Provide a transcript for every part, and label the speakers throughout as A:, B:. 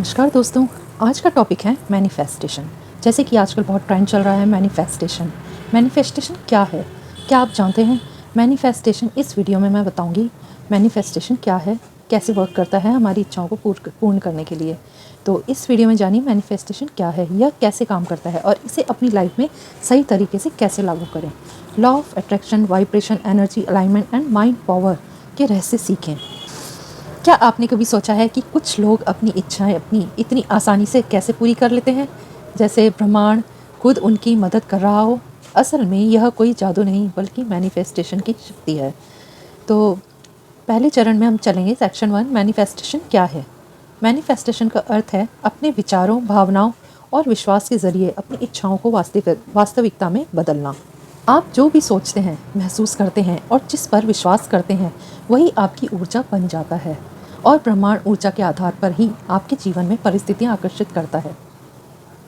A: नमस्कार दोस्तों, आज का टॉपिक है मैनिफेस्टेशन। जैसे कि आजकल बहुत ट्रेंड चल रहा है मैनिफेस्टेशन। मैनिफेस्टेशन क्या है, क्या आप जानते हैं? मैनिफेस्टेशन इस वीडियो में मैं बताऊंगी मैनिफेस्टेशन क्या है, कैसे वर्क करता है हमारी इच्छाओं को पूर्ण करने के लिए। तो इस वीडियो में जानिए मैनिफेस्टेशन क्या है, यह कैसे काम करता है और इसे अपनी लाइफ में सही तरीके से कैसे लागू करें। Law of attraction, vibration, energy, alignment and mind power के रहस्य सीखें। क्या आपने कभी सोचा है कि कुछ लोग अपनी इच्छाएं अपनी इतनी आसानी से कैसे पूरी कर लेते हैं, जैसे ब्रह्मांड खुद उनकी मदद कर रहा हो? असल में यह कोई जादू नहीं बल्कि मैनिफेस्टेशन की शक्ति है। तो पहले चरण में हम चलेंगे सेक्शन 1, मैनिफेस्टेशन क्या है। मैनिफेस्टेशन का अर्थ है अपने विचारों, भावनाओं और विश्वास के ज़रिए अपनी इच्छाओं को वास्तविकता में बदलना। आप जो भी सोचते हैं, महसूस करते हैं और जिस पर विश्वास करते हैं वही आपकी ऊर्जा बन जाता है और ब्रह्मांड ऊर्जा के आधार पर ही आपके जीवन में परिस्थितियाँ आकर्षित करता है।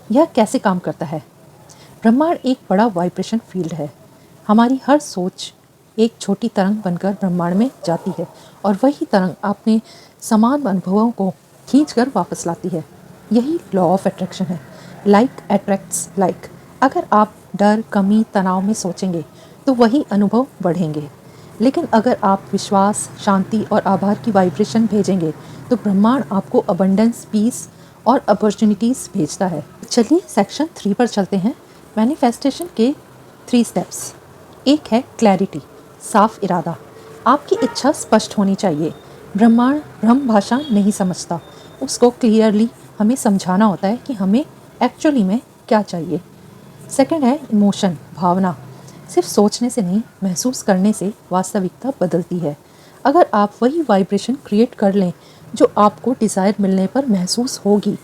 A: यह कैसे काम करता है? ब्रह्मांड एक बड़ा वाइब्रेशन फील्ड है। हमारी हर सोच एक छोटी तरंग बनकर ब्रह्मांड में जाती है और वही तरंग अपने समान अनुभवों को खींचकर वापस लाती है। यही लॉ ऑफ अट्रैक्शन है। Like attracts like. अगर आप डर, कमी, तनाव में सोचेंगे तो वही अनुभव बढ़ेंगे। लेकिन अगर आप विश्वास, शांति और आभार की वाइब्रेशन भेजेंगे तो ब्रह्मांड आपको अबंडेंस, पीस और अपॉर्चुनिटीज़ भेजता है। चलिए सेक्शन 3 पर चलते हैं। मैनिफेस्टेशन के 3 स्टेप्स। एक है क्लैरिटी, साफ इरादा। आपकी इच्छा स्पष्ट होनी चाहिए। ब्रह्मांड भ्रम भाषा नहीं समझता, उसको क्लियरली हमें समझाना होता है कि हमें एक्चुअली में क्या चाहिए। सेकंड है इमोशन, भावना। सिर्फ सोचने से नहीं, महसूस करने से वास्तविकता बदलती है। अगर आप वही वाइब्रेशन क्रिएट कर लें जो आपको डिज़ायर मिलने पर महसूस होगी,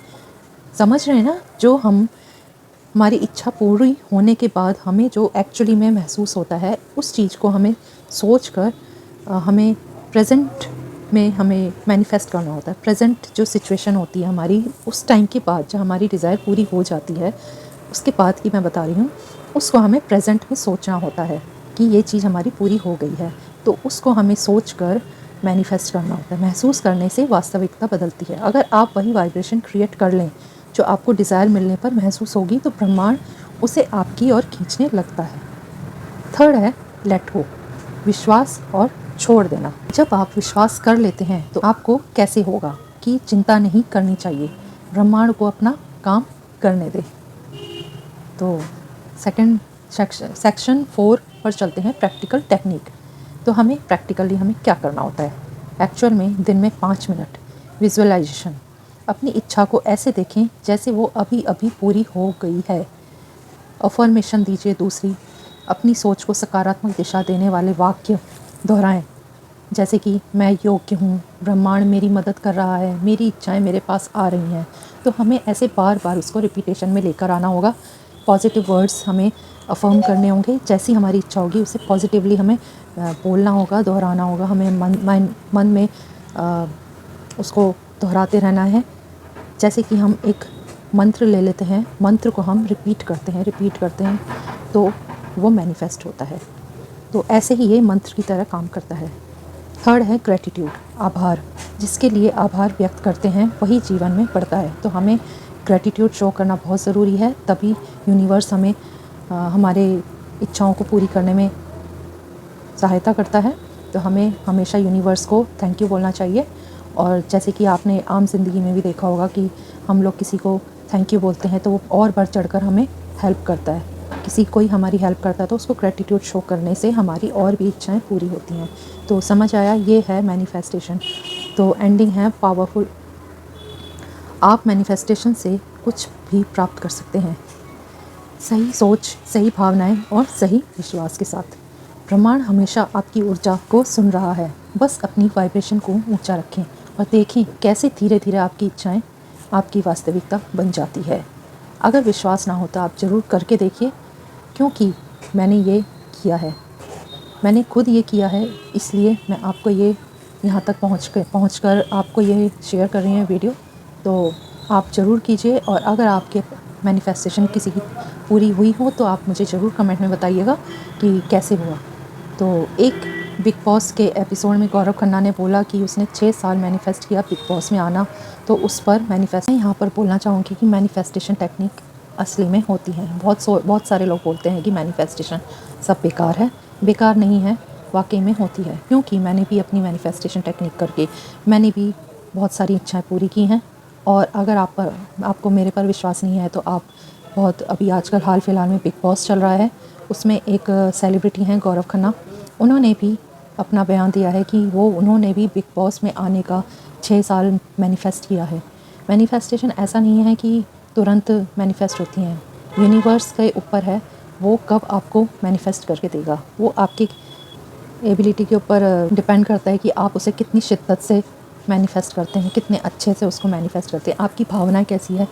A: समझ रहे हैं ना? जो हमारी इच्छा पूरी होने के बाद हमें जो एक्चुअली में महसूस होता है, उस चीज़ को हमें सोच कर हमें प्रेजेंट में हमें मैनिफेस्ट करना होता है। प्रेजेंट जो सिचुएशन होती है हमारी, उस टाइम के बाद जब हमारी डिज़ायर पूरी हो जाती है, उसके बाद की मैं बता रही हूँ, उसको हमें प्रेजेंट में सोचना होता है कि ये चीज़ हमारी पूरी हो गई है। तो उसको हमें सोच कर मैनिफेस्ट करना होता है। महसूस करने से वास्तविकता बदलती है। अगर आप वही वाइब्रेशन क्रिएट कर लें जो आपको डिज़ायर मिलने पर महसूस होगी तो ब्रह्मांड उसे आपकी ओर खींचने लगता है। थर्ड है लेट गो, विश्वास और छोड़ देना। जब आप विश्वास कर लेते हैं तो आपको कैसे होगा कि चिंता नहीं करनी चाहिए, ब्रह्मांड को अपना काम करने दें। तो सेक्शन 4 पर चलते हैं, प्रैक्टिकल टेक्निक। तो हमें प्रैक्टिकली हमें क्या करना होता है? एक्चुअल में दिन में 5 मिनट विजुअलाइजेशन। अपनी इच्छा को ऐसे देखें जैसे वो अभी अभी पूरी हो गई है। अफर्मेशन दीजिए। दूसरी, अपनी सोच को सकारात्मक दिशा देने वाले वाक्य दोहराएं, जैसे कि मैं योग्य हूँ, ब्रह्मांड मेरी मदद कर रहा है, मेरी इच्छाएं मेरे पास आ रही हैं। तो हमें ऐसे बार बार उसको रिपीटेशन में लेकर आना होगा। पॉजिटिव वर्ड्स हमें अफर्म करने होंगे। जैसी हमारी इच्छा होगी उसे पॉजिटिवली हमें बोलना होगा, दोहराना होगा। हमें मन में उसको दोहराते रहना है। जैसे कि हम एक मंत्र ले लेते हैं, मंत्र को हम रिपीट करते हैं तो वो मैनिफेस्ट होता है। तो ऐसे ही ये मंत्र की तरह काम करता है। थर्ड है ग्रेटिट्यूड, आभार। जिसके लिए आभार व्यक्त करते हैं वही जीवन में बढ़ता है। तो हमें ग्रेटिट्यूड शो करना बहुत ज़रूरी है, तभी यूनिवर्स हमें हमारे इच्छाओं को पूरी करने में सहायता करता है। तो हमें हमेशा यूनिवर्स को थैंक यू बोलना चाहिए। और जैसे कि आपने आम जिंदगी में भी देखा होगा कि हम लोग किसी को थैंक यू बोलते हैं तो वो और बढ़ चढ़कर हमें हेल्प करता है। किसी कोई हमारी हेल्प करता है तो उसको ग्रेटिट्यूड शो करने से हमारी और भी इच्छाएं पूरी होती हैं। तो समझ आया, ये है मैनिफेस्टेशन। तो एंडिंग है पावरफुल। आप मैनिफेस्टेशन से कुछ भी प्राप्त कर सकते हैं, सही सोच, सही भावनाएं और सही विश्वास के साथ। ब्रह्मांड हमेशा आपकी ऊर्जा को सुन रहा है। बस अपनी वाइब्रेशन को ऊंचा रखें और देखें कैसे धीरे धीरे आपकी इच्छाएं आपकी वास्तविकता बन जाती है। अगर विश्वास ना हो तो आप ज़रूर करके देखिए, क्योंकि मैंने ये किया है, मैंने खुद ये किया है, इसलिए मैं आपको ये यहाँ तक पहुँच कर आपको ये शेयर कर रही हूँ वीडियो। तो आप ज़रूर कीजिए। और अगर आपके मैनिफेस्टेशन किसी की पूरी हुई हो तो आप मुझे ज़रूर कमेंट में बताइएगा कि कैसे हुआ। तो एक बिग बॉस के एपिसोड में गौरव खन्ना ने बोला कि उसने 6 साल मैनिफेस्ट किया बिग बॉस में आना, तो उस पर मैनिफेस्ट यहाँ पर बोलना चाहूँगी कि मैनिफेस्टेशन टेक्निक असली में होती है। बहुत सारे लोग बोलते हैं कि मैनिफेस्टेशन सब बेकार है। बेकार नहीं है, वाकई में होती है, क्योंकि मैंने भी अपनी मैनिफेस्टेशन टेक्निक करके मैंने भी बहुत सारी इच्छाएँ पूरी की हैं। और अगर आपको मेरे पर विश्वास नहीं है तो आप बहुत अभी आजकल हाल फिलहाल में बिग बॉस चल रहा है, उसमें एक सेलिब्रिटी हैं गौरव खन्ना, उन्होंने भी अपना बयान दिया है कि उन्होंने भी बिग बॉस में आने का 6 साल मैनिफेस्ट किया है। मैनिफेस्टेशन ऐसा नहीं है कि तुरंत मैनिफेस्ट होती हैं, यूनिवर्स के ऊपर है वो कब आपको मैनिफेस्ट करके देगा। वो आपकी एबिलिटी के ऊपर डिपेंड करता है कि आप उसे कितनी शिद्दत से मैनिफेस्ट करते हैं, कितने अच्छे से उसको मैनिफेस्ट करते हैं, आपकी भावना कैसी है,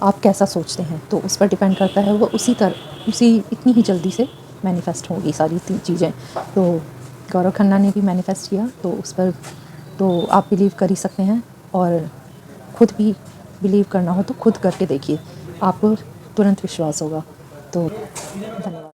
A: आप कैसा सोचते हैं, तो उस पर डिपेंड करता है। वो उसी इतनी ही जल्दी से मैनिफेस्ट होगी सारी चीज़ें। तो गौरव खन्ना ने भी मैनिफेस्ट किया, तो उस पर तो आप बिलीव कर ही सकते हैं। और खुद भी बिलीव करना हो तो खुद करके देखिए, आपको तुरंत विश्वास होगा। तो धन्यवाद।